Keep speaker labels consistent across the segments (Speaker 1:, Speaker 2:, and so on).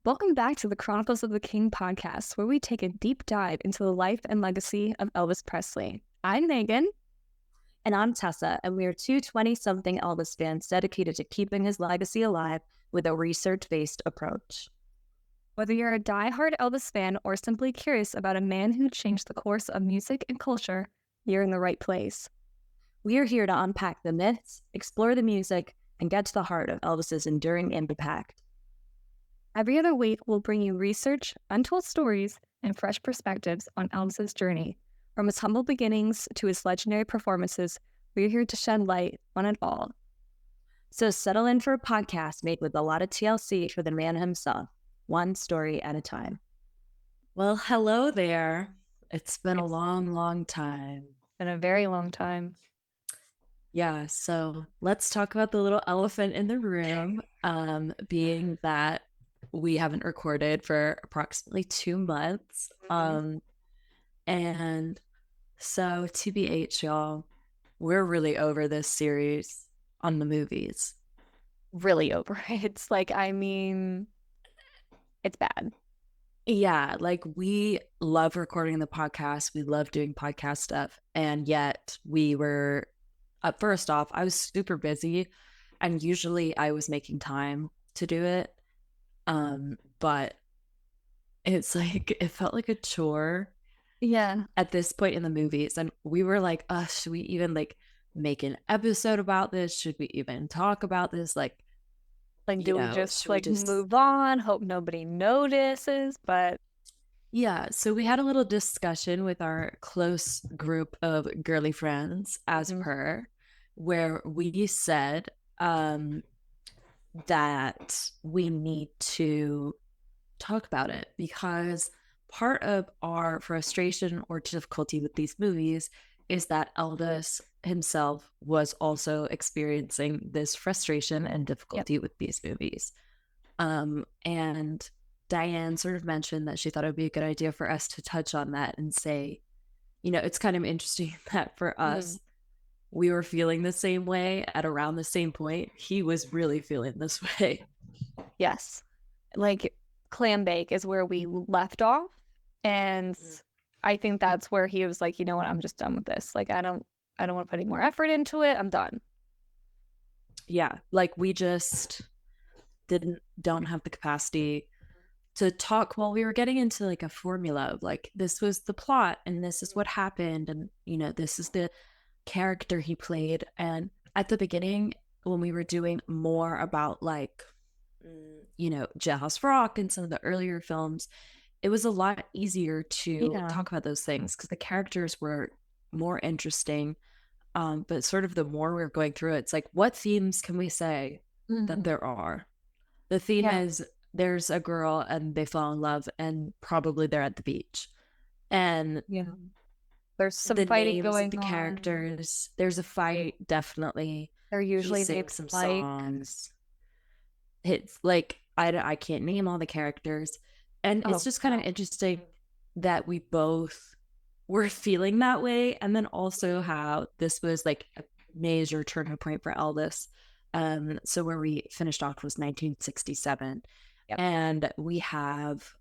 Speaker 1: Welcome back to the Chronicles of the King podcast, where we take a deep dive into the life and legacy of Elvis Presley. I'm Megan.
Speaker 2: And I'm Tessa, and we are two 20-something Elvis fans dedicated to keeping his legacy alive with a research-based approach.
Speaker 1: Whether you're a diehard Elvis fan or simply curious about a man who changed the course of music and culture, you're in the right place.
Speaker 2: We are here to unpack the myths, explore the music, and get to the heart of Elvis's enduring impact.
Speaker 1: Every other week, we'll bring you research, untold stories, and fresh perspectives on Elvis's journey. From his humble beginnings to his legendary performances, we're here to shed light on it all.
Speaker 2: So settle in for a podcast made with a lot of TLC for the man himself, one story at a time. Well, hello there. It's been a long time.
Speaker 1: Been a very long time.
Speaker 2: Yeah, so let's talk about the little elephant in the room, being that we haven't recorded for approximately 2 months. And so TBH, y'all, we're really over this series on the movies.
Speaker 1: Really over it. It's like, it's bad.
Speaker 2: Yeah, like we love recording the podcast. We love doing podcast stuff. And yet we were, first off, I was super busy, and usually I was making time to do it. But it's like, it felt like a chore.
Speaker 1: Yeah.
Speaker 2: At this point in the movies. And we were like, should we even like make an episode about this? Should we even talk about this? Like
Speaker 1: do we just move on, hope nobody notices? But
Speaker 2: yeah, so we had a little discussion with our close group of girly friends, as per, where we said that we need to talk about it, because part of our frustration or difficulty with these movies is that Elvis himself was also experiencing this frustration and difficulty with these movies. And Diane sort of mentioned that she thought it would be a good idea for us to touch on that and say, you know, it's kind of interesting that for us, we were feeling the same way at around the same point. He was really feeling this way.
Speaker 1: Yes. Like Clam Bake is where we left off. And I think that's where he was like, you know what, I'm just done with this. Like, I don't want to put any more effort into it. I'm done.
Speaker 2: Yeah. Like we just don't have the capacity to talk while we were getting into like a formula of like, this was the plot and this is what happened. And, you know, this is the character he played. And at the beginning, when we were doing more about like, you know, Jailhouse Rock and some of the earlier films, it was a lot easier to talk about those things because the characters were more interesting. But sort of the more we're going through it, it's like, what themes can we say that there are? The theme is there's a girl and they fall in love and probably they're at the beach. And
Speaker 1: there's some fighting going on.
Speaker 2: The characters, there's a fight, definitely.
Speaker 1: They're usually
Speaker 2: some songs. It's like, I can't name all the characters. And it's just kind of interesting that we both were feeling that way. And then also how this was like a major turning point for Elvis. So where we finished off was 1967. And we have,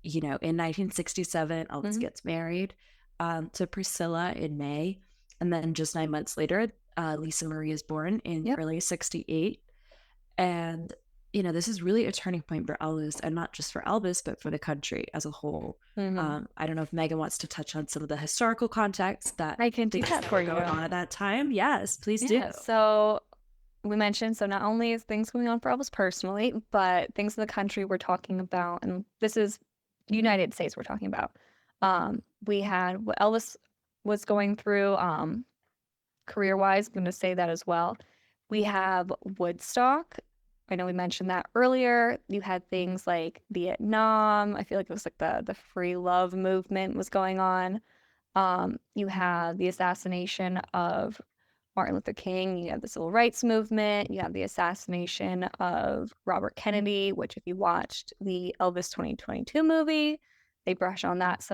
Speaker 2: you know, in 1967, Elvis gets married to Priscilla in May. And then just 9 months later, Lisa Marie is born in early 68. And you know, this is really a turning point for Elvis, and not just for Elvis, but for the country as a whole. I don't know if Megan wants to touch on some of the historical context that
Speaker 1: I can do that for you
Speaker 2: going on at that time. Yes, please do.
Speaker 1: So we mentioned, so not only is things going on for Elvis personally, but things in the country we're talking about, and this is United States we're talking about. We had what Elvis was going through career-wise. I'm going to say that as well. We have Woodstock. I know we mentioned that earlier. You had things like Vietnam. I feel like it was like the free love movement was going on. You have the assassination of Martin Luther King. You have the civil rights movement. You have the assassination of Robert Kennedy, which if you watched the Elvis 2022 movie, they brush on that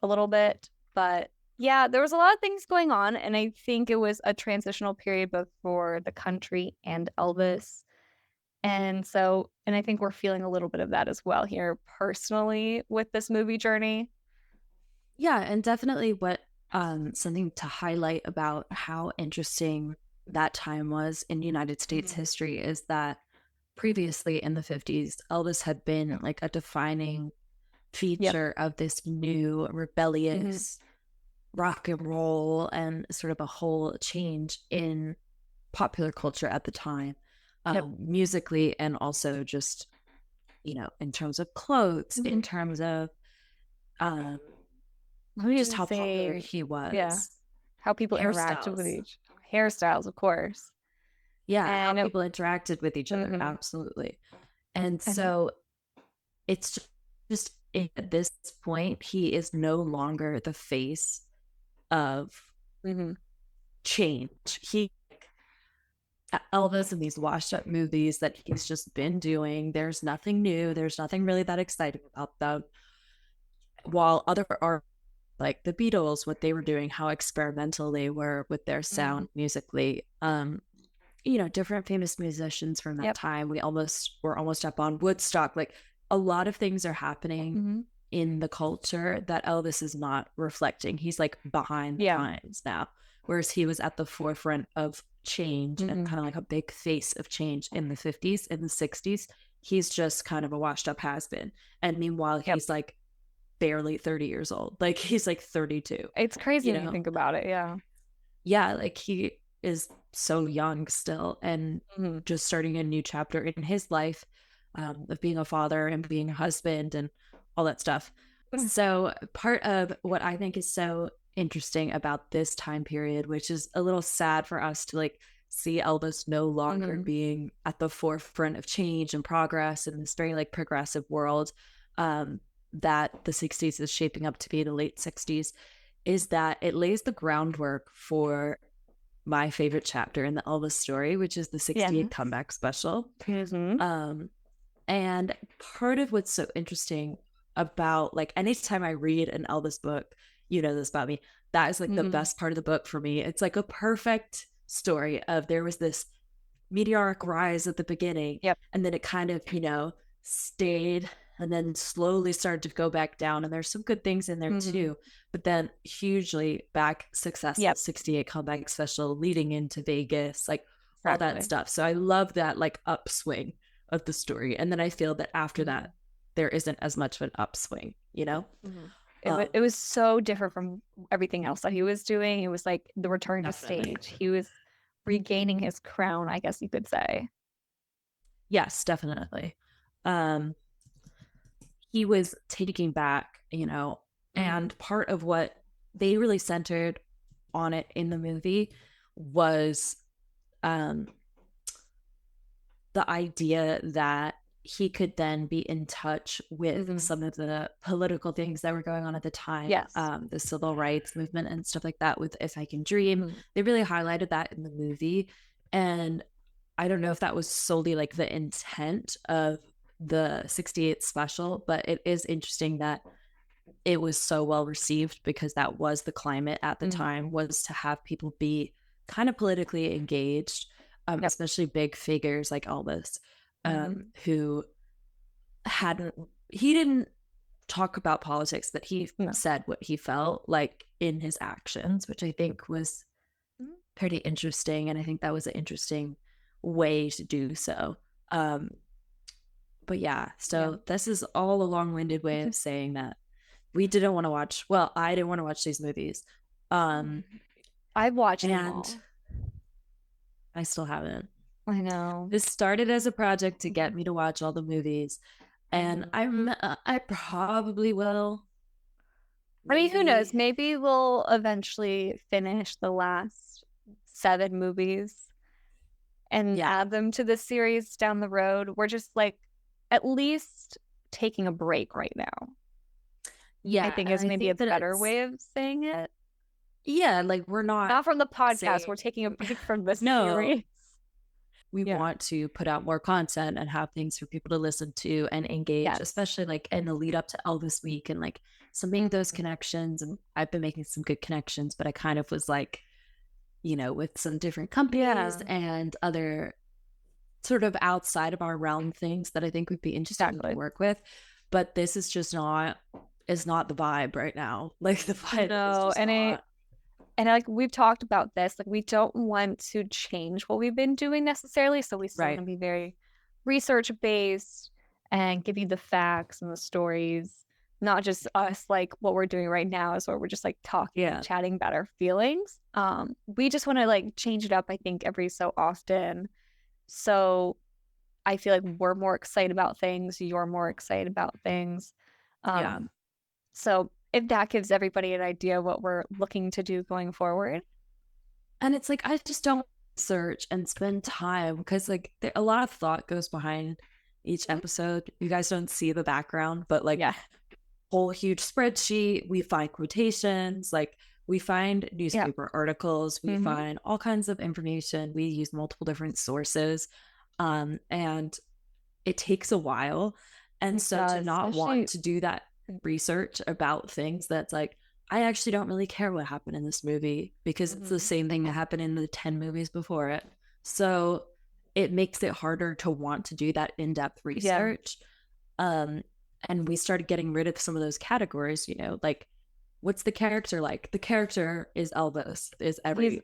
Speaker 1: a little bit. But yeah, there was a lot of things going on, and I think it was a transitional period both for the country and Elvis. And so, and I think we're feeling a little bit of that as well here personally with this movie journey.
Speaker 2: Yeah, and definitely what something to highlight about how interesting that time was in United States
Speaker 1: Mhm.
Speaker 2: history is that previously in the 50s, Elvis had been like a defining
Speaker 1: Yep.
Speaker 2: feature of this new
Speaker 1: Hmm.
Speaker 2: rebellious rock and roll and sort of a whole change in popular culture at the time,
Speaker 1: Yep.
Speaker 2: musically and also just, in terms of clothes, in
Speaker 1: Hmm.
Speaker 2: terms of um,
Speaker 1: I would
Speaker 2: just
Speaker 1: even
Speaker 2: how popular
Speaker 1: say,
Speaker 2: he
Speaker 1: yeah,
Speaker 2: was.
Speaker 1: how people interacted with
Speaker 2: Hairstyles.
Speaker 1: each hairstyles, of course.
Speaker 2: Yeah, how
Speaker 1: And it,
Speaker 2: people interacted with each other.
Speaker 1: mhm.
Speaker 2: Absolutely. And
Speaker 1: And
Speaker 2: so it's just at this point, he is no longer the face of
Speaker 1: mhm.
Speaker 2: change. Elvis in these washed up movies that he's just been doing, there's nothing new. There's nothing really that exciting about them. While other art, like the Beatles, what they were doing, how experimental they were with their
Speaker 1: Mhm.
Speaker 2: sound musically. Different famous musicians from that
Speaker 1: Yep.
Speaker 2: time. We're almost up on Woodstock. Like a lot of things are happening
Speaker 1: Hmm.
Speaker 2: in the culture that Elvis is not reflecting. He's like behind the
Speaker 1: Yeah.
Speaker 2: times now, whereas he was at the forefront of change and
Speaker 1: Hmm.
Speaker 2: kind of like a big face of change in the 50s. In the 60s, he's just kind of a washed up has been. And meanwhile,
Speaker 1: Yep.
Speaker 2: he's like barely 30 years old. Like he's like 32,
Speaker 1: It's crazy
Speaker 2: you
Speaker 1: when you
Speaker 2: know?
Speaker 1: think about it. Yeah.
Speaker 2: Yeah, like he is so young still and
Speaker 1: Hmm.
Speaker 2: just starting a new chapter in his life, of being a father and being a husband and all that stuff. So, part of what I think is so interesting about this time period, which is a little sad for us to like see Elvis no longer
Speaker 1: Hmm.
Speaker 2: being at the forefront of change and progress in this very like progressive world, um, that the 60s is shaping up to be, the late 60s, is that it lays the groundwork for my favorite chapter in the Elvis story, which is the 68
Speaker 1: Yes.
Speaker 2: comeback special.
Speaker 1: Hmm.
Speaker 2: Um, and part of what's so interesting about like anytime I read an Elvis book, you know this about me, that is like the
Speaker 1: Hmm.
Speaker 2: best part of the book for me. It's like a perfect story of there was this meteoric rise at the beginning
Speaker 1: Yep.
Speaker 2: and then it kind of stayed and then slowly started to go back down, and there's some good things in there
Speaker 1: Hmm.
Speaker 2: too, but then hugely back successful
Speaker 1: Yep.
Speaker 2: 68 comeback special leading into Vegas, like all that
Speaker 1: Exactly.
Speaker 2: stuff. So I love that like upswing of the story, and then I feel that after
Speaker 1: Hmm.
Speaker 2: that there isn't as much of an upswing.
Speaker 1: Hmm.
Speaker 2: um
Speaker 1: It was so different from everything else that he was doing. It was like the return to
Speaker 2: Definitely.
Speaker 1: stage. He was regaining his crown, I guess you could say.
Speaker 2: Yes, definitely. um he was taking back,
Speaker 1: Hmm.
Speaker 2: and part of what they really centered on it in the movie was um, the idea that he could then be in touch with
Speaker 1: Hmm.
Speaker 2: some of the political things that were going on at the time,
Speaker 1: Yes.
Speaker 2: the civil rights movement and stuff like that with If I Can Dream.
Speaker 1: Hmm.
Speaker 2: They really highlighted that in the movie. And I don't know if that was solely like the intent of the 68 special, but it is interesting that it was so well received because that was the climate at the
Speaker 1: Hmm.
Speaker 2: time, was to have people be kind of politically engaged,
Speaker 1: Yep.
Speaker 2: especially big figures like Elvis,
Speaker 1: Hmm.
Speaker 2: who hadn't he didn't talk about politics, but he
Speaker 1: No.
Speaker 2: said what he felt like in his actions, which I think was
Speaker 1: Mhm.
Speaker 2: pretty interesting, and I think that was an interesting way to do so. um but yeah,
Speaker 1: Yeah.
Speaker 2: so this is all a long-winded way of saying that we didn't want to watch well, I didn't want to watch these movies. Um
Speaker 1: I've watched them
Speaker 2: and
Speaker 1: all.
Speaker 2: I still haven't.
Speaker 1: I know.
Speaker 2: This started as a project to get me to watch all the movies, and
Speaker 1: Hmm.
Speaker 2: I probably will.
Speaker 1: I mean, who knows?
Speaker 2: Maybe.
Speaker 1: Maybe we'll eventually finish the last 7 movies and
Speaker 2: Yeah.
Speaker 1: add them to the series down the road. We're just like at least taking a break right now. I
Speaker 2: Yeah,
Speaker 1: think
Speaker 2: and
Speaker 1: is
Speaker 2: I
Speaker 1: maybe a
Speaker 2: think that
Speaker 1: better
Speaker 2: it's
Speaker 1: way of saying it.
Speaker 2: yeah, like we're not
Speaker 1: Not from the podcast.
Speaker 2: saying
Speaker 1: We're taking a break from the
Speaker 2: no.
Speaker 1: series.
Speaker 2: We
Speaker 1: Yeah.
Speaker 2: want to put out more content and have things for people to listen to and engage,
Speaker 1: Yes.
Speaker 2: especially like in the lead up to Elvis week and like some those connections. And I've been making some good connections, but I kind of was like, with some different companies
Speaker 1: Yeah.
Speaker 2: and other sort of outside of our realm things that I think would be interesting to work with. But this is just not, is not the vibe right now. Like the vibe is just not.
Speaker 1: And like we've talked about this, like we don't want to change what we've been doing necessarily. So we still want to be very research based and give you the facts and the stories, not just us like what we're doing right now is where we're just like talking and chatting about our feelings. We just want to like change it up, I think, every so often. So I feel like we're more excited about things, you're more excited about things. So if that gives everybody an idea of what we're looking to do going forward.
Speaker 2: And it's like, I just don't search and spend time because like a lot of thought goes behind each episode. You guys don't see the background, but like whole huge spreadsheet, we find quotations, like we find newspaper articles, we find all kinds of information. We use multiple different sources. And it takes a while. And so to not want to do that research about things that's like, I actually don't really care what happened in this movie because it's the same thing that happened in the 10 movies before it. So it makes it harder to want to do that in-depth research. And we started getting rid of some of those categories, you know, like what's the character like? The character is Elvis, is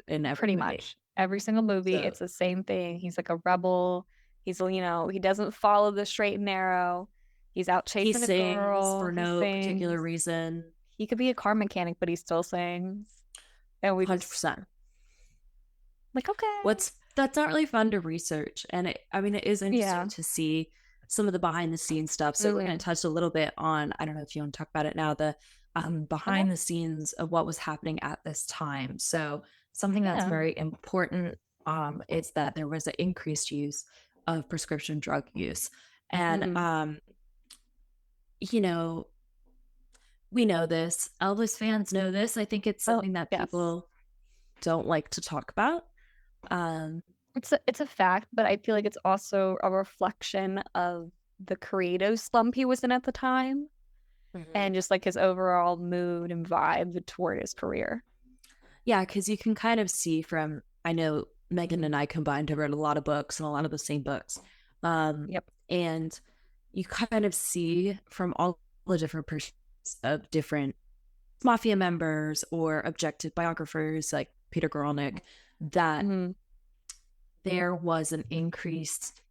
Speaker 2: in every
Speaker 1: pretty
Speaker 2: movie.
Speaker 1: Much every single movie. So, it's the same thing. He's like a rebel. He's, you know, he doesn't follow the straight and narrow. He's out chasing a girl
Speaker 2: for no particular reason.
Speaker 1: He could be a car mechanic, but he still sings. And we
Speaker 2: 100%.
Speaker 1: Like, okay.
Speaker 2: That's not really fun to research. And it is interesting to see some of the behind the scenes stuff. So we're going to touch a little bit on, I don't know if you want to talk about it now, the behind the scenes of what was happening at this time. So something that's very important is that there was an increased use of prescription drug use. And, you know, we know this. Elvis fans know this. I think it's something that people don't like to talk about.
Speaker 1: It's a fact, but I feel like it's also a reflection of the creative slump he was in at the time and just like his overall mood and vibe toward his career.
Speaker 2: Yeah, because you can kind of see from, I know Megan and I combined have read a lot of books and a lot of the same books. And you kind of see from all the different perspectives of different mafia members or objective biographers like Peter Goralnik that there was an increased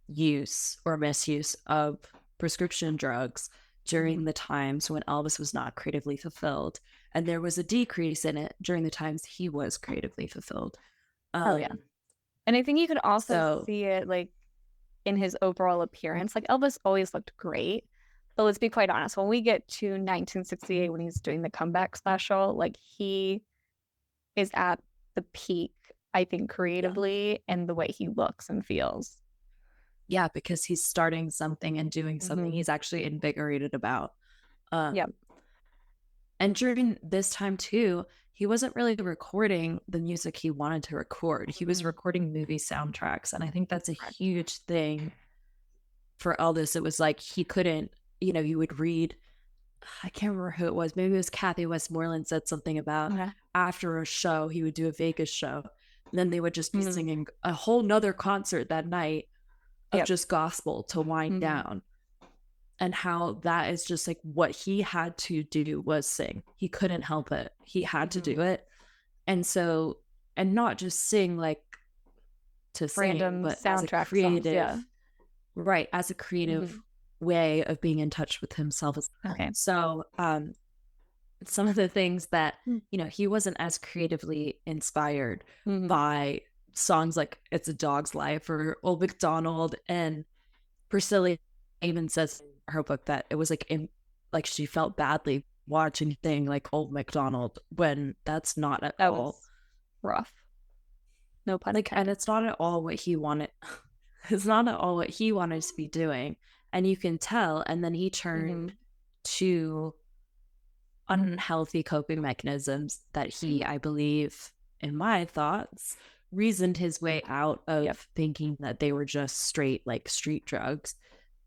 Speaker 2: use or misuse of prescription drugs during the times when Elvis was not creatively fulfilled. And there was a decrease in it during the times he was creatively fulfilled.
Speaker 1: And I think you could also see it like in his overall appearance. Like Elvis always looked great. But let's be quite honest, when we get to 1968, when he's doing the comeback special, like he is at the peak, I think, creatively and the way he looks and feels.
Speaker 2: Yeah, because he's starting something and doing something he's actually invigorated about. And during this time too, he wasn't really recording the music he wanted to record. He was recording movie soundtracks. And I think that's a huge thing for Elvis. It was like he couldn't, you know, you would read, I can't remember who it was. Maybe it was Kathy Westmoreland said something about after a show, he would do a Vegas show. And then they would just be singing a whole nother concert that night of just gospel to wind down. And how that is just like what he had to do was sing. He couldn't help it. He had to do it. And so, and not just sing like to
Speaker 1: random
Speaker 2: sing, but
Speaker 1: soundtrack
Speaker 2: as a creative,
Speaker 1: songs,
Speaker 2: right, as a creative way of being in touch with himself. So some of the things that, you know, he wasn't as creatively inspired by songs like It's a Dog's Life or Old MacDonald. And Priscilla even says in her book that it was like she felt badly watching thing like Old MacDonald when that's not at all
Speaker 1: rough. No pun intended.
Speaker 2: And it's not at all what he wanted. It's not at all what he wanted to be doing. And you can tell. And then he turned to unhealthy coping mechanisms that he, I believe, in my thoughts, reasoned his way out of thinking that they were just straight like street drugs,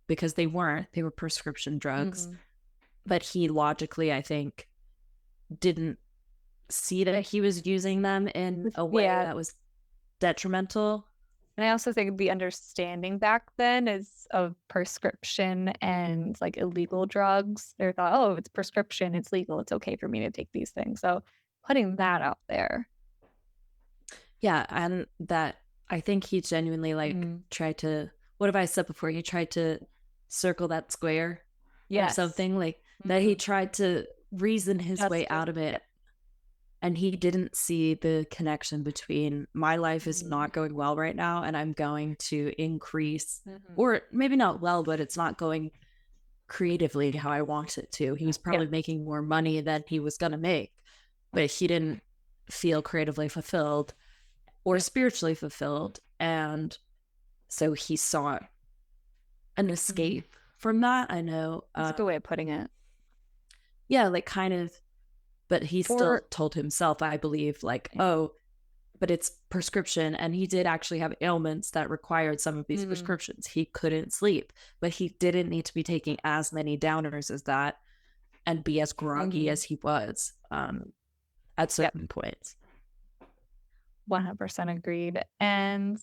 Speaker 2: because they weren't. They were prescription drugs. But he logically, I think, didn't see that he was using them in a way that was detrimental.
Speaker 1: And I also think the understanding back then is of prescription and like illegal drugs. They thought, oh, it's prescription, it's legal, it's okay for me to take these things. So putting that out there.
Speaker 2: Yeah, and that I think he genuinely
Speaker 1: Mm.
Speaker 2: tried to, what have I said before? He tried to circle that square or
Speaker 1: Yes.
Speaker 2: something, like that he tried to reason his way
Speaker 1: Justice.
Speaker 2: out of
Speaker 1: Yeah.
Speaker 2: it. And he didn't see the connection between my life is not going well right now and I'm going to increase,
Speaker 1: Mhm.
Speaker 2: or maybe not well, but it's not going creatively how I want it to. He was
Speaker 1: Yeah.
Speaker 2: probably making more money than he was going to make, but he didn't feel creatively fulfilled or spiritually fulfilled. And so he sought an escape from that. I know.
Speaker 1: That's a good way of putting it.
Speaker 2: Yeah, like kind of, but he still
Speaker 1: Or
Speaker 2: told himself, I believe, like, oh, but it's prescription. And he did actually have ailments that required some of these prescriptions. He couldn't sleep, but he didn't need to be taking as many downers as that and be as groggy as he was at certain points.
Speaker 1: 100% agreed. And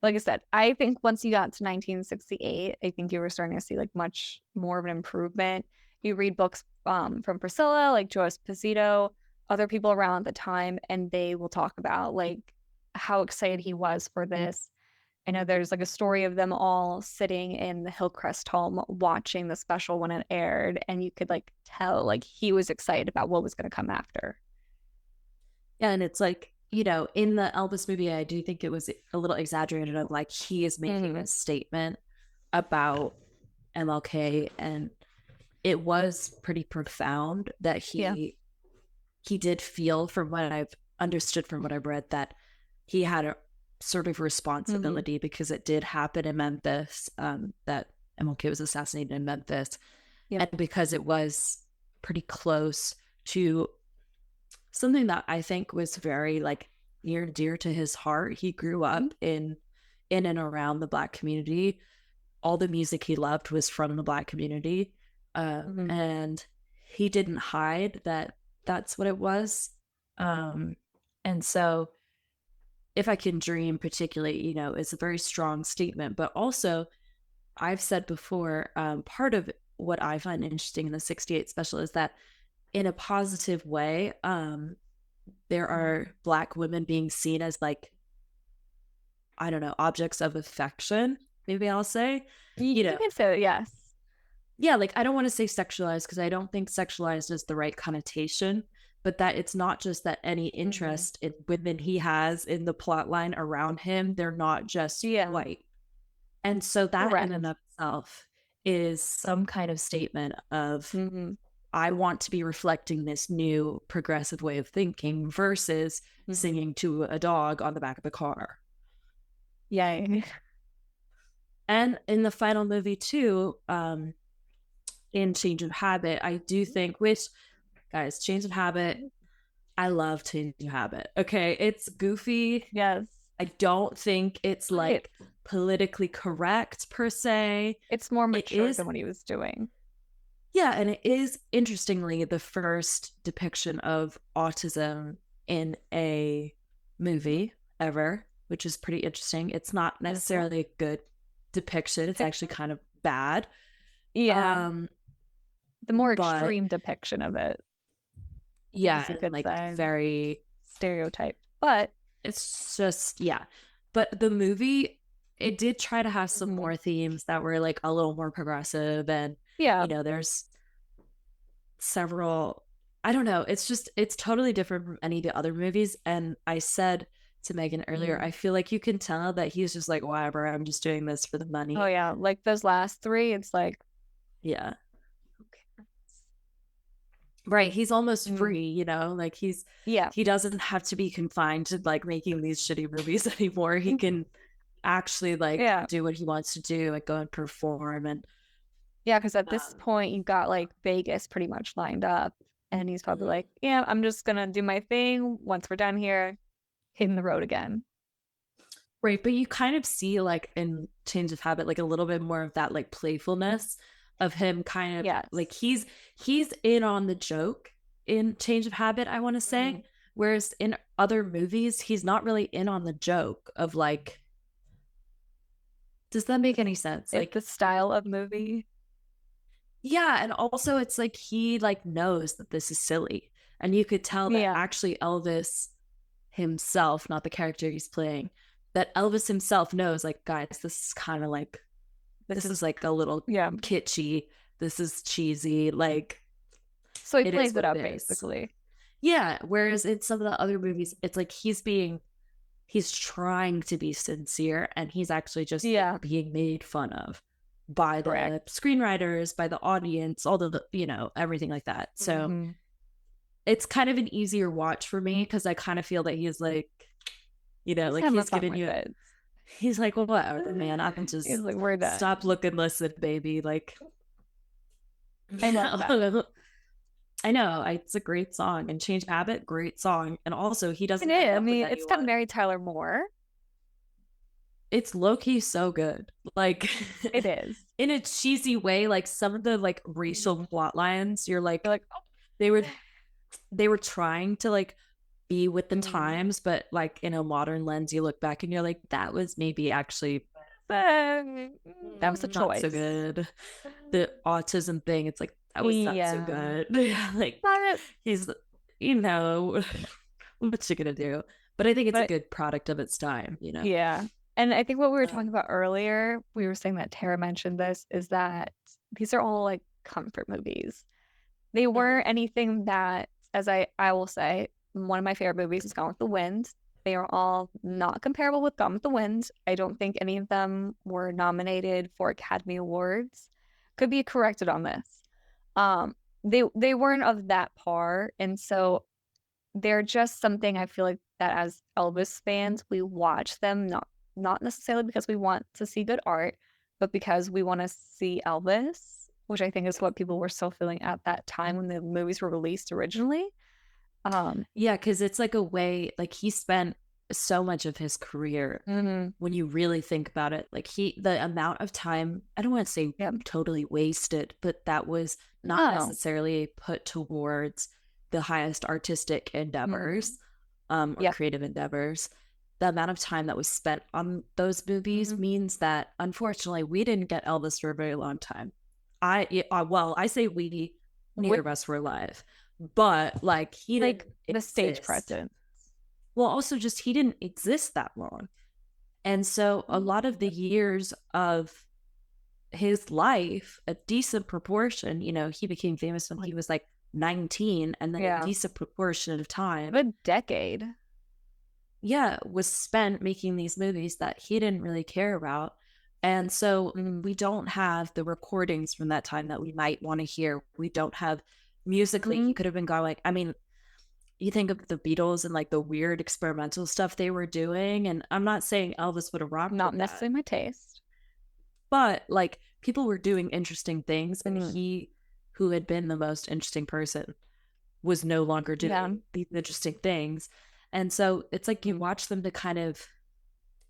Speaker 1: like I said, I think once you got to 1968, I think you were starting to see like much more of an improvement. You read books from Priscilla, like Joyce Posito, other people around at the time, and they will talk about like how excited he was for this. I know there's like a story of them all sitting in the Hillcrest home watching the special when it aired, and you could like tell like he was excited about what was going to come after.
Speaker 2: Yeah, and it's like, you know, in the Elvis movie, I do think it was a little exaggerated of like he is making a statement about MLK, and it was pretty profound that he did feel, from what I've understood from what I've read, that he had a sort of responsibility because it did happen in Memphis, that MLK was assassinated in Memphis, and because it was pretty close to something that I think was very like near and dear to his heart. He grew up in and around the Black community. All the music he loved was from the Black community, and he didn't hide that that's what it was. And so, if I can dream, particularly, you know, it's a very strong statement. But also, I've said before, part of what I find interesting in the '68 special is that, in a positive way, there are Black women being seen as like, I don't know, objects of affection, maybe I'll say. You
Speaker 1: You
Speaker 2: know,
Speaker 1: can say yes.
Speaker 2: yeah, like I don't want to say sexualized because I don't think sexualized is the right connotation, but that it's not just that any interest in women he has in the plot line around him, they're not just white. And so that in and of itself is some kind of statement of, I want to be reflecting this new progressive way of thinking versus singing to a dog on the back of a car.
Speaker 1: Yay.
Speaker 2: And in the final movie too, in Change of Habit, I do think, which, guys, Change of Habit, I love Change of Habit. Okay, it's goofy.
Speaker 1: Yes.
Speaker 2: I don't think it's like politically correct per se.
Speaker 1: It's more mature than what he was doing.
Speaker 2: Yeah, and it is, interestingly, the first depiction of autism in a movie ever, which is pretty interesting. It's not necessarily a good depiction. It's actually kind of bad.
Speaker 1: Yeah. The more extreme depiction of it.
Speaker 2: Yeah, like very
Speaker 1: stereotype. But
Speaker 2: it's just, yeah. But the movie, it did try to have some more themes that were like a little more progressive, and you know, there's several, I don't know, it's just, it's totally different from any of the other movies. And I said to Megan earlier, I feel like you can tell that he's just like, whatever, I'm just doing this for the money.
Speaker 1: Oh yeah, like those last three, it's like,
Speaker 2: yeah, right, he's almost free, you know, like he doesn't have to be confined to like making these shitty movies anymore. He can actually like do what he wants to do, like go and perform. And
Speaker 1: because at this point you got like Vegas pretty much lined up, and he's probably like, yeah, I'm just gonna do my thing. Once we're done here, hitting the road again.
Speaker 2: Right, but you kind of see like in Change of Habit like a little bit more of that like playfulness of him, kind of like he's in on the joke in Change of Habit, I want to say, whereas in other movies he's not really in on the joke of like, Does that make any sense?
Speaker 1: It's
Speaker 2: Like,
Speaker 1: the style of movie.
Speaker 2: yeah, and also it's like he like knows that this is silly. And you could tell that
Speaker 1: Yeah.
Speaker 2: actually Elvis himself, not the character he's playing, that Elvis himself knows, like, guys, this is kind of like, this is like a little
Speaker 1: Yeah.
Speaker 2: kitschy. This is cheesy. Like,
Speaker 1: So he
Speaker 2: it is
Speaker 1: plays it
Speaker 2: what it
Speaker 1: up
Speaker 2: is.
Speaker 1: basically.
Speaker 2: Yeah. Whereas in some of the other movies, it's like he's trying to be sincere and he's actually just like
Speaker 1: Yeah.
Speaker 2: being made fun of by
Speaker 1: Correct.
Speaker 2: the screenwriters, by the audience, all the, everything like that. So
Speaker 1: Mhm.
Speaker 2: it's kind of an easier watch for me because I kind of feel that he's like,
Speaker 1: He's
Speaker 2: like
Speaker 1: having
Speaker 2: he's
Speaker 1: fun
Speaker 2: giving
Speaker 1: with
Speaker 2: you,
Speaker 1: it.
Speaker 2: he's like, well, whatever, man. I can
Speaker 1: He's
Speaker 2: just
Speaker 1: like, we're done.
Speaker 2: stop, look, and listen, baby. Like,
Speaker 1: I love that.
Speaker 2: I know it's a great song, and Change Habit, great song, and also he
Speaker 1: It
Speaker 2: doesn't end
Speaker 1: is. I
Speaker 2: up with
Speaker 1: mean, it's got
Speaker 2: anyone.
Speaker 1: Mary Tyler Moore.
Speaker 2: It's low key so good, like
Speaker 1: It is.
Speaker 2: in a cheesy way. Like some of the like racial plot lines, you're like,
Speaker 1: You're like,
Speaker 2: they were they were trying to like be with the
Speaker 1: mm,
Speaker 2: times, but like in a modern lens, you look back and you're like, that was maybe actually
Speaker 1: that was a
Speaker 2: not so
Speaker 1: choice.
Speaker 2: good. The autism thing, it's like that was not so
Speaker 1: Yeah.
Speaker 2: good. Like
Speaker 1: But,
Speaker 2: he's, you know, what's you gonna do? But I think it's a
Speaker 1: but
Speaker 2: good product of its time.
Speaker 1: yeah. And I think what we were
Speaker 2: Um,
Speaker 1: talking about earlier, we were saying that Tara mentioned this, is that these are all like comfort movies. They
Speaker 2: mhm.
Speaker 1: weren't anything that, as I will say, one of my favorite movies is Gone with the Wind. They are all not comparable with Gone with the Wind. I don't think any of them were nominated for Academy Awards. Could be corrected on this. Um, they weren't of that par, and so they're just something I feel like that as Elvis fans, we watch them not necessarily because we want to see good art, but because we want to see Elvis, which I think is what people were still feeling at that time when the movies were released originally. Um,
Speaker 2: Yeah, because it's like a way, like he spent so much of his career
Speaker 1: mhm,
Speaker 2: when you really think about it. Like the amount of time, I don't want to say
Speaker 1: yep.
Speaker 2: totally wasted, but that was not
Speaker 1: No.
Speaker 2: necessarily put towards the highest artistic
Speaker 1: Mhm.
Speaker 2: endeavors, or
Speaker 1: Yep.
Speaker 2: creative endeavors. The amount of time that was spent on those movies
Speaker 1: Mhm.
Speaker 2: means that unfortunately we didn't get Elvis for a very long time. Well, I say we, neither of us were alive, but like he
Speaker 1: Like
Speaker 2: didn't
Speaker 1: the stage
Speaker 2: exist.
Speaker 1: presence.
Speaker 2: Well, also just he didn't exist that long. And so a lot of the years of his life, a decent proportion, he became famous when he was like 19, and then a
Speaker 1: Yeah.
Speaker 2: decent proportion of time,
Speaker 1: A decade.
Speaker 2: yeah, was spent making these movies that he didn't really care about. And so
Speaker 1: Mhm.
Speaker 2: we don't have the recordings from that time that we might want to hear. We don't have musically, he
Speaker 1: Mhm.
Speaker 2: could have been going, I mean, you think of the Beatles and like the weird experimental stuff they were doing. And I'm not saying Elvis would have rocked
Speaker 1: Not
Speaker 2: with that,
Speaker 1: necessarily my taste.
Speaker 2: but like people were doing interesting things. And
Speaker 1: Mhm.
Speaker 2: he, who had been the most interesting person, was no longer
Speaker 1: Yeah.
Speaker 2: doing these interesting things. And so it's like you
Speaker 1: Mhm.
Speaker 2: watch them to kind of,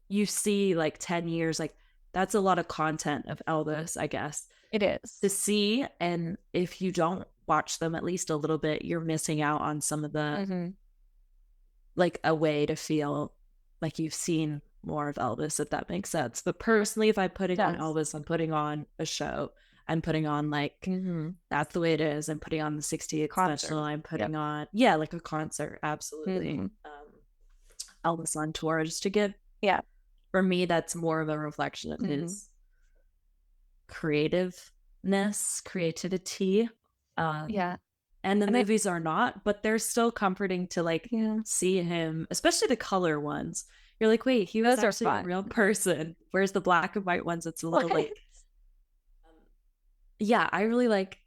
Speaker 2: you see like 10 years, like that's a lot of content of Elvis, I guess,
Speaker 1: It
Speaker 2: to
Speaker 1: is.
Speaker 2: see. And if you don't watch them at least a little bit, you're missing out on some of the,
Speaker 1: Mhm.
Speaker 2: like a way to feel like you've seen more of Elvis, if that makes sense. But personally, if I'm putting on
Speaker 1: Does.
Speaker 2: Elvis, I'm putting on a show. I'm putting on like
Speaker 1: Mhm.
Speaker 2: That's the Way It Is. I'm putting on the 60th special.
Speaker 1: Concert.
Speaker 2: I'm
Speaker 1: Yep.
Speaker 2: putting on, yeah, like a concert. Absolutely.
Speaker 1: Mhm.
Speaker 2: Elvis on tour, just to give,
Speaker 1: Yeah.
Speaker 2: for me, that's more of a reflection of
Speaker 1: Mhm.
Speaker 2: his creativeness, creativity. Um,
Speaker 1: Yeah.
Speaker 2: and the
Speaker 1: And I
Speaker 2: movies are not, but they're still comforting to like
Speaker 1: yeah.
Speaker 2: see him, especially the color ones. You're like, wait, he was
Speaker 1: Those are
Speaker 2: actually a
Speaker 1: fun.
Speaker 2: real person. Whereas the black and white ones, it's a little
Speaker 1: Right.
Speaker 2: like, um, yeah, I really like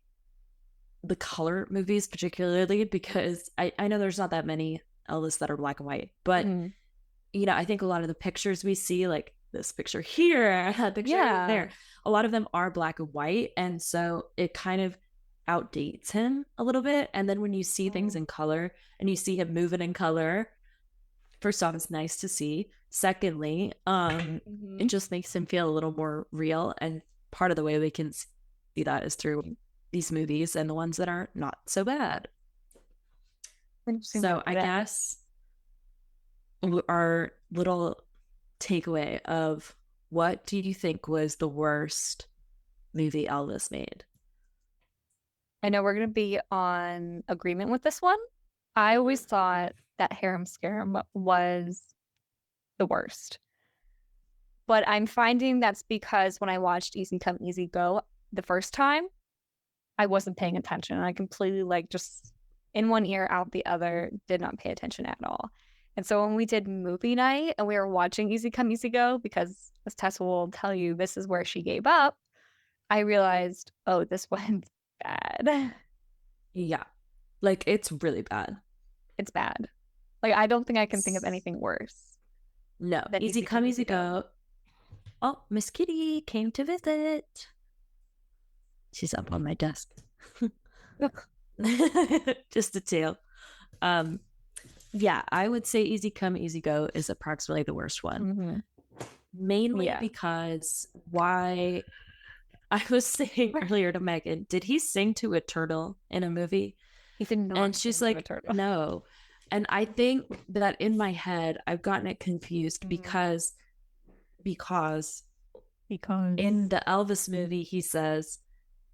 Speaker 2: the color movies, particularly because I know there's not that many Elvis that are black and white, but
Speaker 1: Mhm.
Speaker 2: I think a lot of the pictures we see, like this picture here, that picture
Speaker 1: Yeah.
Speaker 2: there, a lot of them are black and white. And so it kind of outdates him a little bit. And then when you see things
Speaker 1: Oh.
Speaker 2: in color and you see him moving in color, first off, it's nice to see. Secondly, it
Speaker 1: Mhm.
Speaker 2: just makes him feel a little more real. And part of the way we can see that is through these movies and the ones that are not so bad.
Speaker 1: Interesting way to
Speaker 2: So I
Speaker 1: put it.
Speaker 2: guess our little takeaway of what do you think was the worst movie Elvis made?
Speaker 1: I know we're going to be on agreement with this one. I always thought that Harem Scarum was the worst. But I'm finding that's because when I watched Easy Come Easy Go the first time, I wasn't paying attention. I completely like just in one ear, out the other, did not pay attention at all. And so when we did movie night and we were watching Easy Come Easy Go, because as Tessa will tell you, this is where she gave up, I realized, oh, this one's bad.
Speaker 2: Yeah. Like, it's really bad.
Speaker 1: It's bad. Like, I don't think I can think of anything worse
Speaker 2: No.
Speaker 1: than
Speaker 2: Easy Come, Easy Go. Oh, Miss Kitty came to visit. She's up on my desk. Just a tail. Yeah, I would say Easy Come, Easy Go is approximately the worst one.
Speaker 1: Mm-hmm.
Speaker 2: Mainly because why I was saying earlier to Megan, did he sing to a turtle in a movie?
Speaker 1: He did not.
Speaker 2: And she's like, no. And I think that in my head, I've gotten it confused because in the Elvis movie, he says,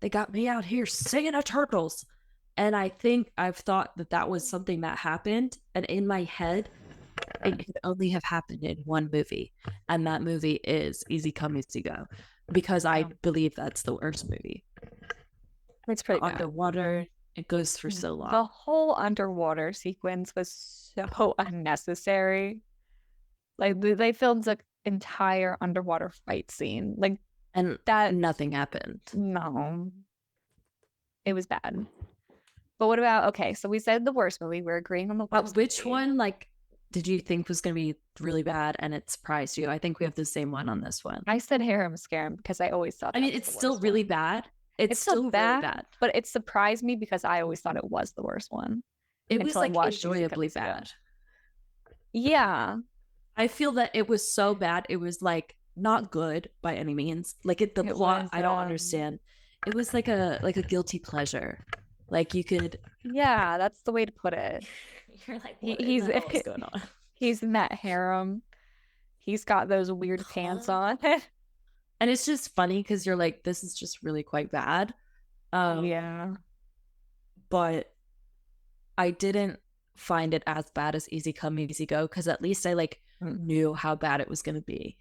Speaker 2: they got me out here singing to turtles. And I think I've thought that that was something that happened. And in my head, it could only have happened in one movie. And that movie is Easy Come, Easy Go. Because I believe that's the worst movie.
Speaker 1: It's pretty bad.
Speaker 2: Underwater, it goes for so long.
Speaker 1: The whole underwater sequence was so unnecessary. Like they filmed the entire underwater fight scene. Like
Speaker 2: and that nothing happened.
Speaker 1: No. It was bad. But what about okay, so we said the worst movie. We're agreeing on the worst.
Speaker 2: Which one did you think was gonna be really bad and it surprised you? I think we have the same one on this one.
Speaker 1: I said Harem Scarum because I always thought
Speaker 2: it's still really bad. It's still
Speaker 1: bad,
Speaker 2: really bad.
Speaker 1: But it surprised me because I always thought it was the worst one.
Speaker 2: It was like enjoyably bad.
Speaker 1: Yeah.
Speaker 2: I feel that it was so bad. It was like not good by any means. Like the plot, I don't understand. It was like a guilty pleasure. Like you could.
Speaker 1: Yeah, that's the way to put it.
Speaker 2: You're like, he's going on?
Speaker 1: He's in that harem. He's got those weird pants on.
Speaker 2: And it's just funny because you're like, this is just really quite bad.
Speaker 1: Yeah.
Speaker 2: But I didn't find it as bad as Easy Come, Easy Go because at least I knew how bad it was going to be.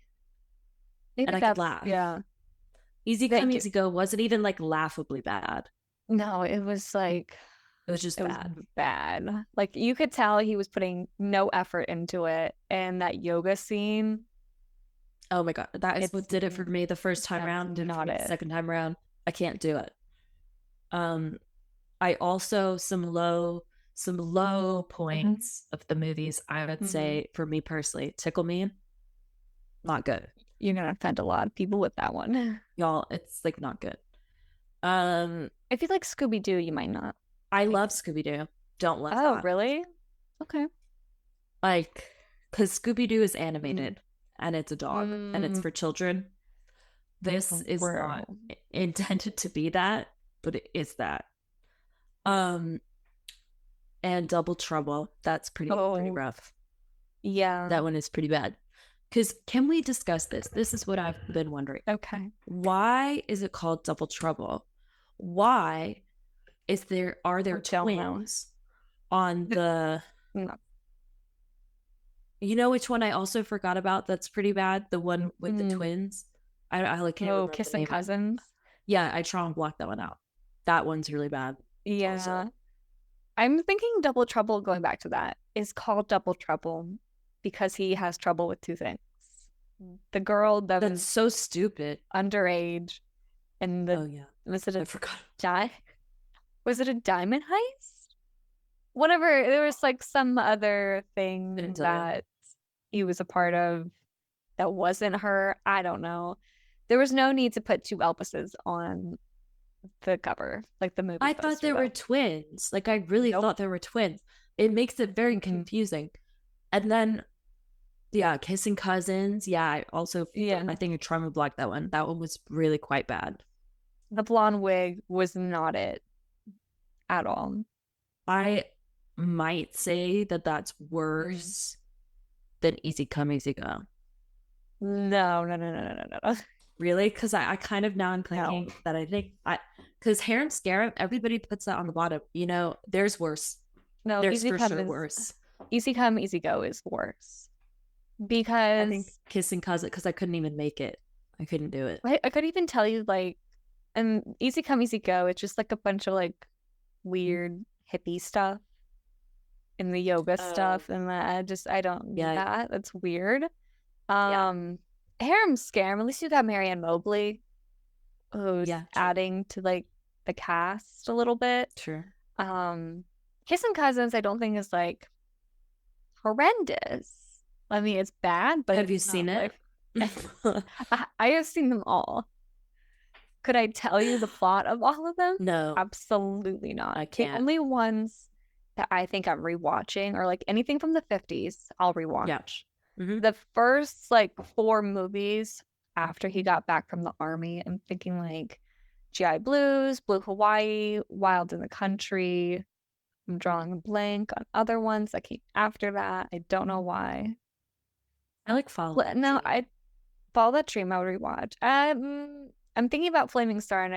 Speaker 2: And I could laugh.
Speaker 1: Yeah.
Speaker 2: Easy Come, Easy Go wasn't even like laughably bad.
Speaker 1: No, it was like
Speaker 2: it was just
Speaker 1: bad. Like you could tell he was putting no effort into it. And that yoga scene.
Speaker 2: Oh my god, that is what did it for me the first time around. Not it. Second time around, I can't do it. I also some low points of the movies. I would say for me personally, Tickle Me, not good.
Speaker 1: You're gonna offend a lot of people with that one,
Speaker 2: y'all. It's like not good.
Speaker 1: If you like Scooby-Doo, you might not.
Speaker 2: I love Scooby-Doo. Don't love
Speaker 1: that. Oh, really? Okay.
Speaker 2: Like, because Scooby-Doo is animated and it's a dog and it's for children. This is not intended to be that, but it is that. And Double Trouble, that's pretty rough.
Speaker 1: Yeah.
Speaker 2: That one is pretty bad. Because can we discuss this? This is what I've been wondering.
Speaker 1: Okay.
Speaker 2: Why is it called Double Trouble? Why are there twins on the
Speaker 1: no.
Speaker 2: You know which one I also forgot about that's pretty bad? The one with the twins. I can't remember.
Speaker 1: Kissing Cousins.
Speaker 2: Yeah, I try and block that one out. That one's really bad.
Speaker 1: Yeah. Also. I'm thinking Double Trouble, going back to that, is called Double Trouble because he has trouble with two things. The girl that's
Speaker 2: so stupid.
Speaker 1: Underage. And was it was it a diamond heist? Whatever. There was like some other thing that he was a part of that wasn't her. I don't know. There was no need to put two Elvises on the cover, like the movie.
Speaker 2: I thought they were twins. Like I really thought they were twins. It makes it very confusing. And then Kissing Cousins. Yeah, I also I think I trauma blocked that one. That one was really quite bad.
Speaker 1: The blonde wig was not it at all.
Speaker 2: I might say that that's worse than Easy Come, Easy Go.
Speaker 1: No, no, no, no, no, no, no.
Speaker 2: Really? Because I kind of now I'm
Speaker 1: No.
Speaker 2: thinking that I think I because Harem Scarab, everybody puts that on the bottom. There's worse.
Speaker 1: No,
Speaker 2: There's
Speaker 1: Easy
Speaker 2: for
Speaker 1: Come
Speaker 2: sure
Speaker 1: is
Speaker 2: worse.
Speaker 1: Easy Come, Easy Go is worse
Speaker 2: I think
Speaker 1: because
Speaker 2: Kissing Cousin because I couldn't even make it. I couldn't do it.
Speaker 1: I could even tell you like, and Easy Come, Easy Go, it's just like a bunch of like weird hippie stuff and the yoga
Speaker 2: Oh,
Speaker 1: stuff, and I don't need
Speaker 2: yeah,
Speaker 1: that. That's weird.
Speaker 2: yeah,
Speaker 1: Um, Harem Scam, at least you got Marianne Mobley, who's
Speaker 2: yeah, true,
Speaker 1: adding to like the cast a little bit.
Speaker 2: true.
Speaker 1: Um, Kissing Cousins, I don't think is like horrendous. I mean, it's bad, but
Speaker 2: Have you
Speaker 1: it's
Speaker 2: seen
Speaker 1: not
Speaker 2: it?
Speaker 1: like I have seen them all. Could I tell you the plot of all of them?
Speaker 2: No,
Speaker 1: Absolutely not.
Speaker 2: I
Speaker 1: The
Speaker 2: can't.
Speaker 1: only ones that I think I'm rewatching are like anything from the 50s, I'll
Speaker 2: Yeah.
Speaker 1: rewatch.
Speaker 2: Hmm.
Speaker 1: The first like four movies after he got back from the army, I'm thinking like GI Blues, Blue Hawaii, Wild in the Country. I'm drawing a blank on other ones that came after that. I don't know why.
Speaker 2: I like Follow That
Speaker 1: No,
Speaker 2: Dream.
Speaker 1: I Follow That Dream I would rewatch. I'm thinking about Flaming Star, and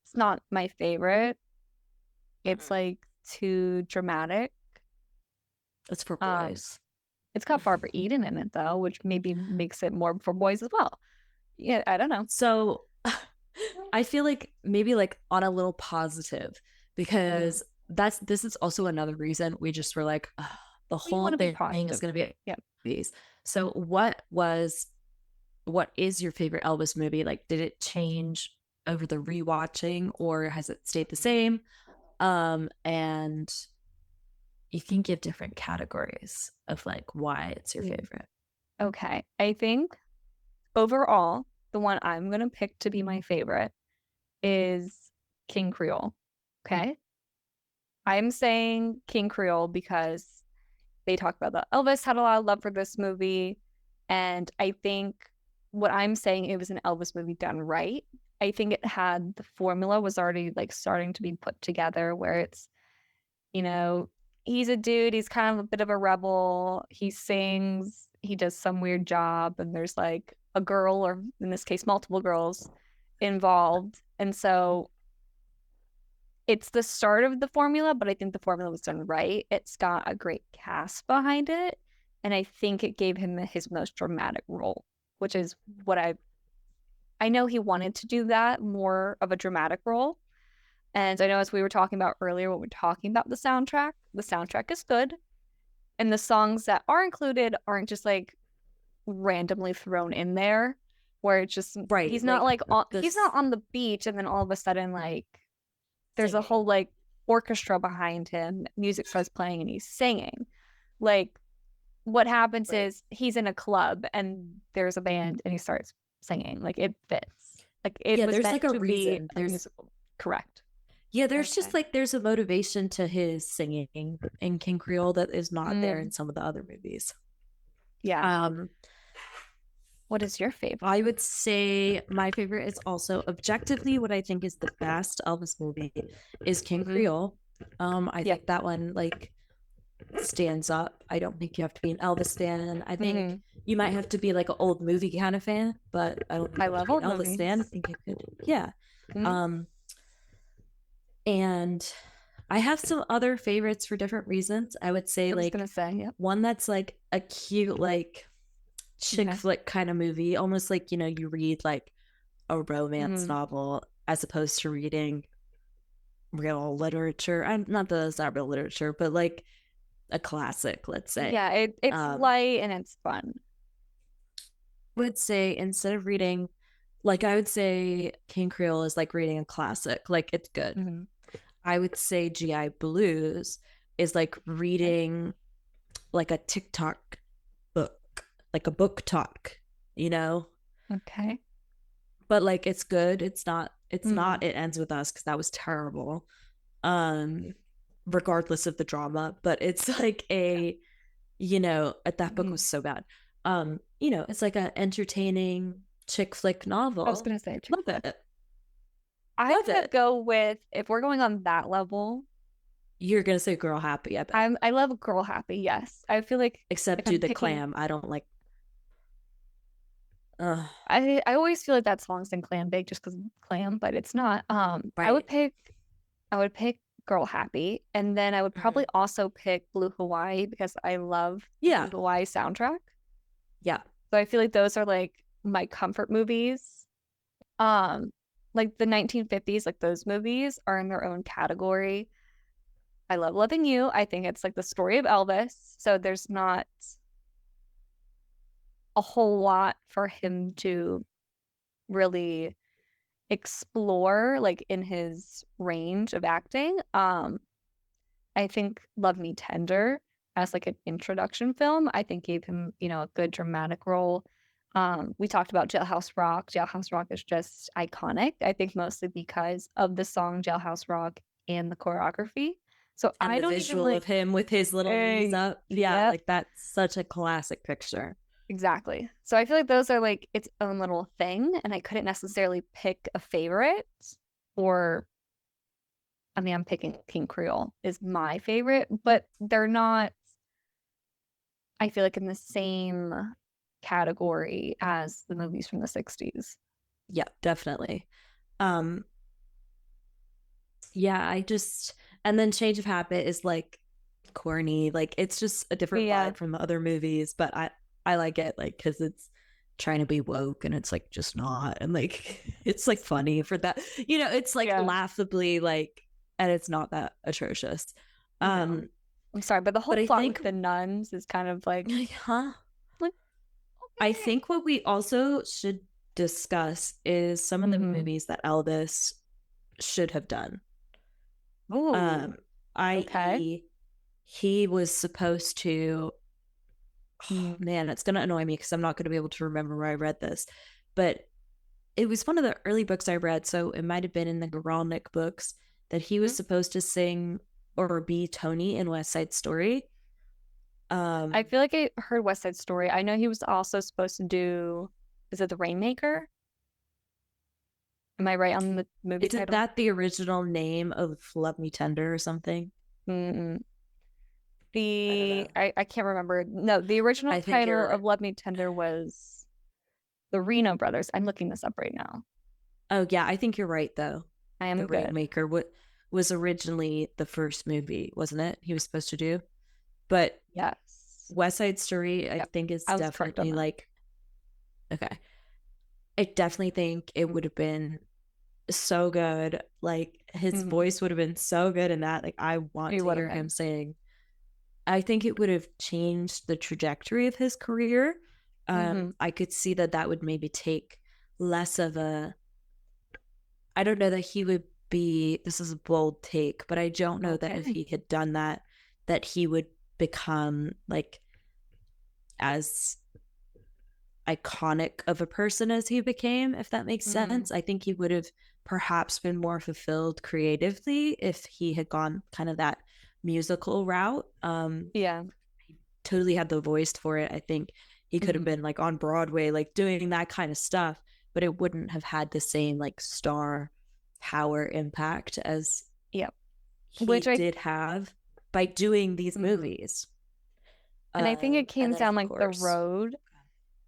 Speaker 1: it's not my favorite. It's
Speaker 2: Mm-mm.
Speaker 1: like too dramatic.
Speaker 2: It's for
Speaker 1: Um,
Speaker 2: boys.
Speaker 1: it's got Barbara Eden in it though, which maybe makes it more for boys as well. Yeah, I don't know.
Speaker 2: So I feel like maybe like on a little positive
Speaker 1: Mm.
Speaker 2: because this is also another reason we just were like, "Ugh, the
Speaker 1: Well, you
Speaker 2: whole
Speaker 1: want to be
Speaker 2: thing is
Speaker 1: positive.
Speaker 2: going to be
Speaker 1: Yeah.
Speaker 2: these." So what is your favorite Elvis movie? Like, did it change over the rewatching or has it stayed the same? And you can give different categories of like why it's your
Speaker 1: Mm.
Speaker 2: favorite.
Speaker 1: Okay. I think overall, the one I'm gonna pick to be my favorite is King Creole. Okay. I'm saying King Creole because they talk about that Elvis had a lot of love for this movie. And I think what I'm saying, it was an Elvis movie done right. I think it had the formula was already like starting to be put together where it's, you know, he's a dude, he's kind of a bit of a rebel. He sings, he does some weird job, and there's like a girl, or in this case, multiple girls involved. And so it's the start of the formula, but I think the formula was done right. It's got a great cast behind it, and I think it gave him his most dramatic role, which is what I know he wanted to do that more of a dramatic role. And I know as we were talking about earlier when we were talking about the soundtrack is good, and the songs that are included aren't just like randomly thrown in there where it's just
Speaker 2: Right. Like
Speaker 1: he's not
Speaker 2: this
Speaker 1: on the beach and then all of a sudden like there's a
Speaker 2: singing.
Speaker 1: whole like orchestra behind him, music starts playing and he's singing. Like what happens
Speaker 2: Right.
Speaker 1: is he's in a club and there's a band and he starts singing. Like it fits. Like it
Speaker 2: Yeah,
Speaker 1: was
Speaker 2: there's
Speaker 1: meant
Speaker 2: like a
Speaker 1: to be
Speaker 2: reason.
Speaker 1: a musical. Correct.
Speaker 2: Yeah, there's just
Speaker 1: Okay.
Speaker 2: like there's a motivation to his singing in King Creole that is not there in
Speaker 1: Mm,
Speaker 2: some of the other movies.
Speaker 1: yeah.
Speaker 2: Um,
Speaker 1: What is your favorite?
Speaker 2: I would say my favorite is also objectively what I think is the best Elvis movie is King Creole. I
Speaker 1: Yeah.
Speaker 2: think that one like stands up. I don't think you have to be an Elvis fan. I think
Speaker 1: Hmm.
Speaker 2: you might have to be like an old movie kind of fan, but I don't think
Speaker 1: I
Speaker 2: you have to
Speaker 1: love
Speaker 2: be an
Speaker 1: old
Speaker 2: Elvis fan. I
Speaker 1: movies.
Speaker 2: think you could, yeah.
Speaker 1: Hmm.
Speaker 2: Um, and I have some other favorites for different reasons. I would say
Speaker 1: I was
Speaker 2: like
Speaker 1: gonna say, yep.
Speaker 2: one that's like a cute like chick
Speaker 1: Okay.
Speaker 2: flick kind of movie, almost like you read like a romance
Speaker 1: Hmm.
Speaker 2: novel as opposed to reading real literature. I'm not that it's not real literature, but like a classic, let's say.
Speaker 1: Yeah, it's
Speaker 2: Um,
Speaker 1: light and it's fun.
Speaker 2: would say instead of reading, like I would say King Creole is like reading a classic, like it's good.
Speaker 1: Hmm.
Speaker 2: I would say GI Blues is like
Speaker 1: Okay.
Speaker 2: reading like a TikTok book, like a book talk, you know?
Speaker 1: Okay.
Speaker 2: But like it's good. It's
Speaker 1: Hmm.
Speaker 2: not it ends with us because that was terrible. Um regardless of the drama, but it's like that book
Speaker 1: Hmm.
Speaker 2: was so bad. It's like an entertaining chick flick
Speaker 1: I was
Speaker 2: novel.
Speaker 1: gonna say chick
Speaker 2: Love
Speaker 1: flick.
Speaker 2: it.
Speaker 1: I'm
Speaker 2: Love
Speaker 1: gonna
Speaker 2: it.
Speaker 1: go with if we're going on that level.
Speaker 2: You're gonna say girl happy, I bet.
Speaker 1: I love Girl Happy. Yes, I feel like if
Speaker 2: Except do
Speaker 1: I'm
Speaker 2: the
Speaker 1: picking,
Speaker 2: clam. I don't like Ugh,
Speaker 1: I always feel like that song's in Clam Bake just because clam, but it's not.
Speaker 2: right.
Speaker 1: I would pick Girl Happy, and then I would probably
Speaker 2: Mhm.
Speaker 1: also pick Blue Hawaii because I love the Blue
Speaker 2: Yeah.
Speaker 1: Hawaii soundtrack.
Speaker 2: Yeah.
Speaker 1: So I feel like those are like my comfort movies. Um, like the 1950s, like those movies are in their own category. I love Loving You. I think it's like the story of Elvis. So there's not a whole lot for him to really explore like in his range of acting. I think Love Me Tender as like an introduction film, I think gave him, a good dramatic role. We talked about Jailhouse Rock. Jailhouse Rock is just iconic. I think mostly because of the song Jailhouse Rock and the choreography. So
Speaker 2: And
Speaker 1: I
Speaker 2: the
Speaker 1: don't even
Speaker 2: visual of
Speaker 1: like,
Speaker 2: him with his little knees up. Yeah,
Speaker 1: yep,
Speaker 2: like that's such a classic picture.
Speaker 1: exactly. So I feel like those are like its own little thing, and I couldn't necessarily pick a favorite or I mean, I'm picking King Creole is my favorite, but they're not, I feel like, in the same category as the movies from the 60s.
Speaker 2: Yeah, definitely. Um, yeah, I just and then Change of Habit is like corny. Like it's just a different
Speaker 1: Yeah.
Speaker 2: vibe from the other movies, but I like it like cuz it's trying to be woke and it's like just not and like it's like funny for that. It's like
Speaker 1: Yeah.
Speaker 2: laughably like and it's not that atrocious.
Speaker 1: No.
Speaker 2: Um
Speaker 1: I'm sorry, but the whole
Speaker 2: but I
Speaker 1: plot with
Speaker 2: think
Speaker 1: the nuns is kind of like,
Speaker 2: huh?
Speaker 1: like,
Speaker 2: I
Speaker 1: okay.
Speaker 2: think what we also should discuss is some of the
Speaker 1: Mm-hmm.
Speaker 2: movies that Elvis should have done.
Speaker 1: Ooh,
Speaker 2: Um,
Speaker 1: okay.
Speaker 2: i.e., he was supposed to. Oh,
Speaker 1: Mm-hmm.
Speaker 2: man, it's gonna annoy me because I'm not gonna be able to remember where I read this, but it was one of the early books I read, so it might have been in the Guralnick books that he was supposed to sing or be Tony in West Side Story.
Speaker 1: I
Speaker 2: Um,
Speaker 1: feel like I heard West Side Story. I know he was also supposed to do, is it The Rainmaker? Am I right on the movie
Speaker 2: isn't
Speaker 1: title?
Speaker 2: that the original name of Love Me Tender or something?
Speaker 1: Mm-mm.
Speaker 2: I don't know.
Speaker 1: I can't remember. No, the original
Speaker 2: I think
Speaker 1: title
Speaker 2: you're
Speaker 1: of
Speaker 2: right.
Speaker 1: Love Me Tender was the Reno Brothers. I'm looking this up right now.
Speaker 2: Oh yeah, I think you're right though.
Speaker 1: I am
Speaker 2: The
Speaker 1: good.
Speaker 2: Rainmaker was originally the first movie, wasn't it? He was supposed to do, but
Speaker 1: Yes.
Speaker 2: West Side Story, I
Speaker 1: Yep.
Speaker 2: think is
Speaker 1: I was correct on
Speaker 2: definitely
Speaker 1: that.
Speaker 2: like okay. I definitely think it would have been so good. Like his
Speaker 1: Hmm.
Speaker 2: voice would have been so good in that. Like I want
Speaker 1: It
Speaker 2: to
Speaker 1: would have
Speaker 2: hear him
Speaker 1: been.
Speaker 2: sing. I think it would have changed the trajectory of his career.
Speaker 1: Hmm.
Speaker 2: I could see that that would maybe take less of a I don't know that he would be, this is a bold take, but I don't know that if
Speaker 1: Okay.
Speaker 2: he had done that, that he would become like as iconic of a person as he became, if that makes
Speaker 1: Hmm.
Speaker 2: sense. I think he would have perhaps been more fulfilled creatively if he had gone kind of that musical route.
Speaker 1: Yeah.
Speaker 2: He totally had the voice for it. I think he could have
Speaker 1: Hmm.
Speaker 2: been like on Broadway, like doing that kind of stuff, but it wouldn't have had the same like star power impact as
Speaker 1: Yep.
Speaker 2: he
Speaker 1: Which I,
Speaker 2: did have by doing these
Speaker 1: mhm.
Speaker 2: movies.
Speaker 1: And I think it
Speaker 2: And
Speaker 1: came
Speaker 2: then
Speaker 1: down
Speaker 2: of
Speaker 1: like the
Speaker 2: course,
Speaker 1: road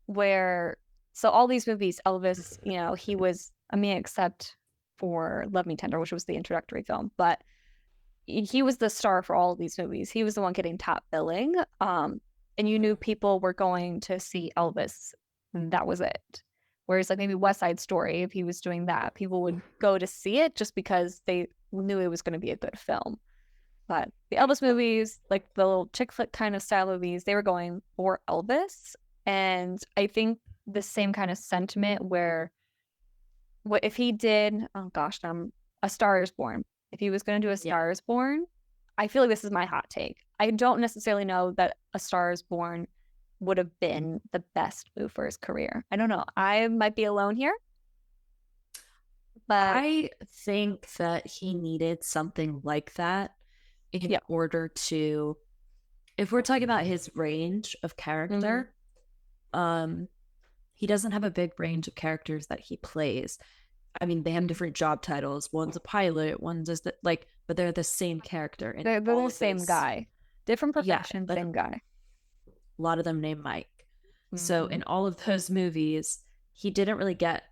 Speaker 1: where, so all these movies, Elvis, he was, I mean, except for Love Me Tender, which was the introductory film, but he was the star for all of these movies. He was the one getting top billing. And you knew people were going to see Elvis. And that was it. Whereas like maybe West Side Story, if he was doing that, people would go to see it just because they knew it was going to be a good film. But the Elvis movies, like the little chick flick kind of style movies, they were going for Elvis. And I think the same kind of sentiment where what if he did, oh gosh, A Star is Born. If he was going to do A
Speaker 2: yeah.
Speaker 1: Star is Born, I feel like this is my hot take. I don't necessarily know that A Star is Born would have been the best move for his career. I don't know. I might be alone here, but
Speaker 2: I think that he needed something like that in
Speaker 1: yeah.
Speaker 2: order to, if we're talking about his range of
Speaker 1: Hmm.
Speaker 2: character, um, he doesn't have a big range of characters that he plays. I mean, they have different job titles. One's a pilot, one's just like, but they're the same character in
Speaker 1: They're
Speaker 2: all
Speaker 1: the
Speaker 2: of
Speaker 1: same
Speaker 2: those.
Speaker 1: guy, different
Speaker 2: Yeah,
Speaker 1: profession,
Speaker 2: but
Speaker 1: same guy.
Speaker 2: a lot of them named Mike. So
Speaker 1: Hmm.
Speaker 2: in all of those movies, he didn't really get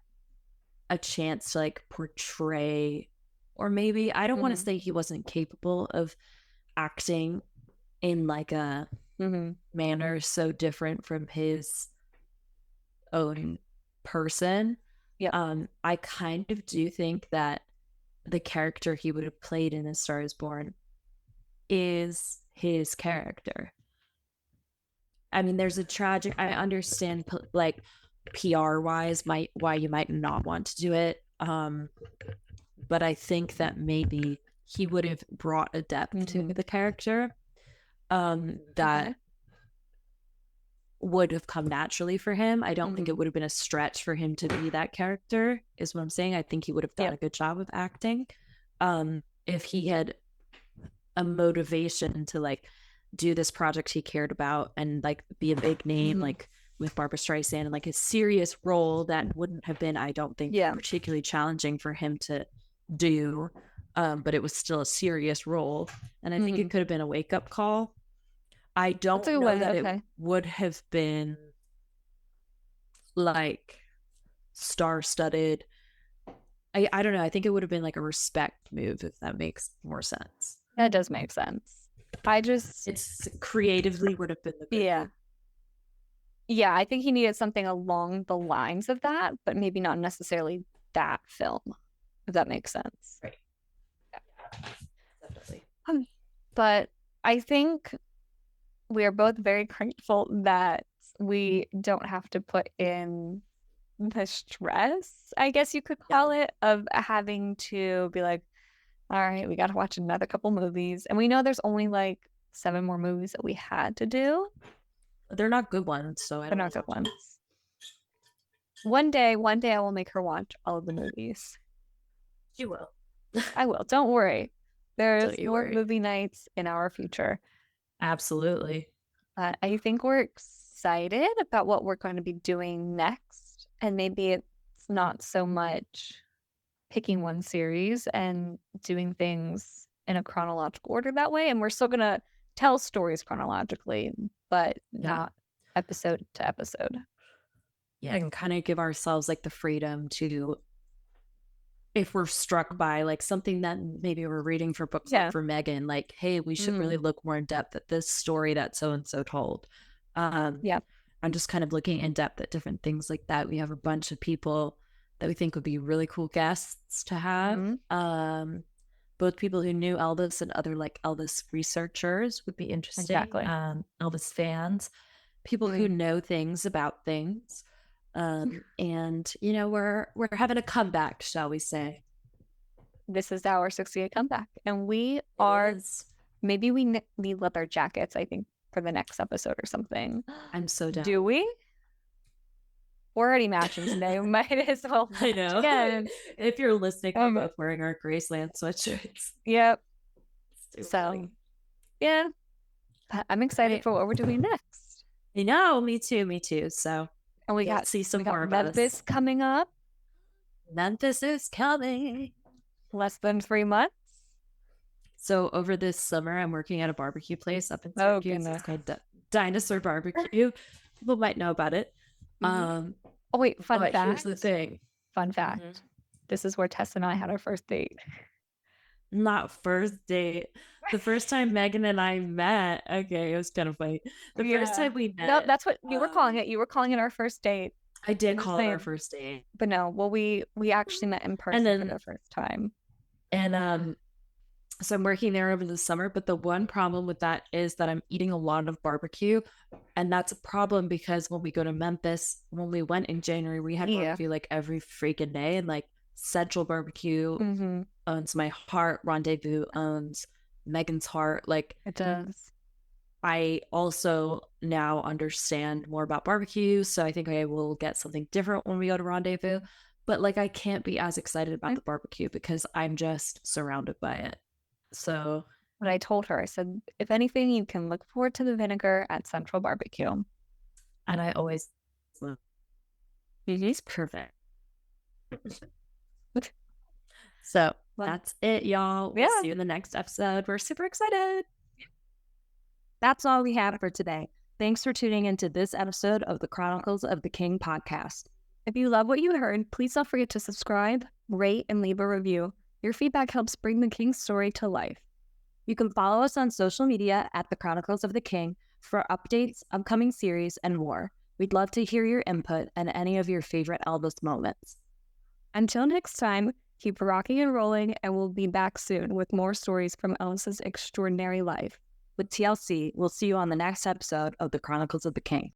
Speaker 2: a chance to like portray, or maybe I don't want to say he wasn't capable of acting in like a manner so different from his own person. I kind of do think that the character he would have played in A Star Is Born is his character. I mean, there's a tragic, I understand like PR wise why you might not want to do it, but I think that maybe he would have brought a depth to the character that would have come naturally for him. I don't think it would have been a stretch for him to be that character, is what I'm saying. I think he would have done a good job of acting if he had a motivation to like do this project he cared about and like be a big name, like with Barbra Streisand, and like a serious role that wouldn't have been, I don't think, particularly challenging for him to do, but it was still a serious role, and I think it could have been a wake-up call. I don't know that it would have been like star-studded. I don't know. I think it would have been like a respect move, if that makes more sense.
Speaker 1: That does make sense.
Speaker 2: It's creatively would have been the good move.
Speaker 1: Yeah, I think he needed something along the lines of that, but maybe not necessarily that film, if that makes sense.
Speaker 2: Right. Yeah, definitely.
Speaker 1: But I think we are both very grateful that we don't have to put in the stress, I guess you could call it, of having to be like, all right, we got to watch another couple movies. And we know there's only like 7 more movies that we had to do.
Speaker 2: They're not good ones, so
Speaker 1: they're not good ones. One day I will make her watch all of the movies.
Speaker 2: You will.
Speaker 1: I will. Don't worry. There's more movie nights in our future.
Speaker 2: Absolutely.
Speaker 1: I think we're excited about what we're going to be doing next. And maybe it's not so much picking one series and doing things in a chronological order that way. And we're still going to tell stories chronologically, but not episode to episode.
Speaker 2: Yeah, and kind of give ourselves like the freedom to, if we're struck by like something that maybe we're reading for books like for Megan, like, hey, we should really look more in depth at this story that so-and-so told. I'm just kind of looking in depth at different things like that. We have a bunch of people that we think would be really cool guests to have. Both people who knew Elvis and other like Elvis researchers would be interesting.
Speaker 1: Exactly.
Speaker 2: Elvis fans, people who know things about things. And you know, we're having a comeback, shall we say?
Speaker 1: This is our 68 comeback, and we are. Maybe we need leather jackets, I think, for the next episode or something.
Speaker 2: I'm so down.
Speaker 1: Do we? We're already matching today. We might as well.
Speaker 2: I know. Again. If you're listening, we're both wearing our Graceland sweatshirts.
Speaker 1: Yep. So, yeah, I'm excited for what we're doing next.
Speaker 2: I know. Me too. Me too. So,
Speaker 1: and we got
Speaker 2: see some more of
Speaker 1: Memphis coming up.
Speaker 2: Memphis is coming.
Speaker 1: Less than 3 months.
Speaker 2: So over this summer, I'm working at a barbecue place up in Syracuse. It's called Dinosaur Barbecue. People might know about it.
Speaker 1: Oh wait, fun fact.
Speaker 2: Here's the thing.
Speaker 1: Fun fact. This is where Tessa and I had our first date.
Speaker 2: Not first date. The first time Megan and I met. Okay, it was kind of funny. The first time we met.
Speaker 1: No, that's what you were calling it. You were calling it our first date.
Speaker 2: I did call it our first date.
Speaker 1: But no, well, we actually met in person for the first time.
Speaker 2: And so I'm working there over the summer, but the one problem with that is that I'm eating a lot of barbecue, and that's a problem because when we go to Memphis, when we went in January, we had barbecue like every freaking day, and like Central Barbecue owns my heart, Rendezvous owns Megan's heart. Like
Speaker 1: it does.
Speaker 2: I also now understand more about barbecue, so I think I will get something different when we go to Rendezvous. But like I can't be as excited about the barbecue because I'm just surrounded by it. So,
Speaker 1: but I told her, I said, if anything, you can look forward to the vinegar at Central Barbecue.
Speaker 2: And I always love it's perfect. So that's it, y'all. We'll see you in the next episode. We're super excited. That's all we have for today. Thanks for tuning into this episode of the Chronicles of the King podcast.
Speaker 1: If you love what you heard, please don't forget to subscribe, rate, and leave a review. Your feedback helps bring the King's story to life.
Speaker 2: You can follow us on social media at the Chronicles of the King for updates, upcoming series, and more. We'd love to hear your input and any of your favorite Elvis moments.
Speaker 1: Until next time, keep rocking and rolling, and we'll be back soon with more stories from Elvis's extraordinary life.
Speaker 2: With TLC, we'll see you on the next episode of the Chronicles of the King.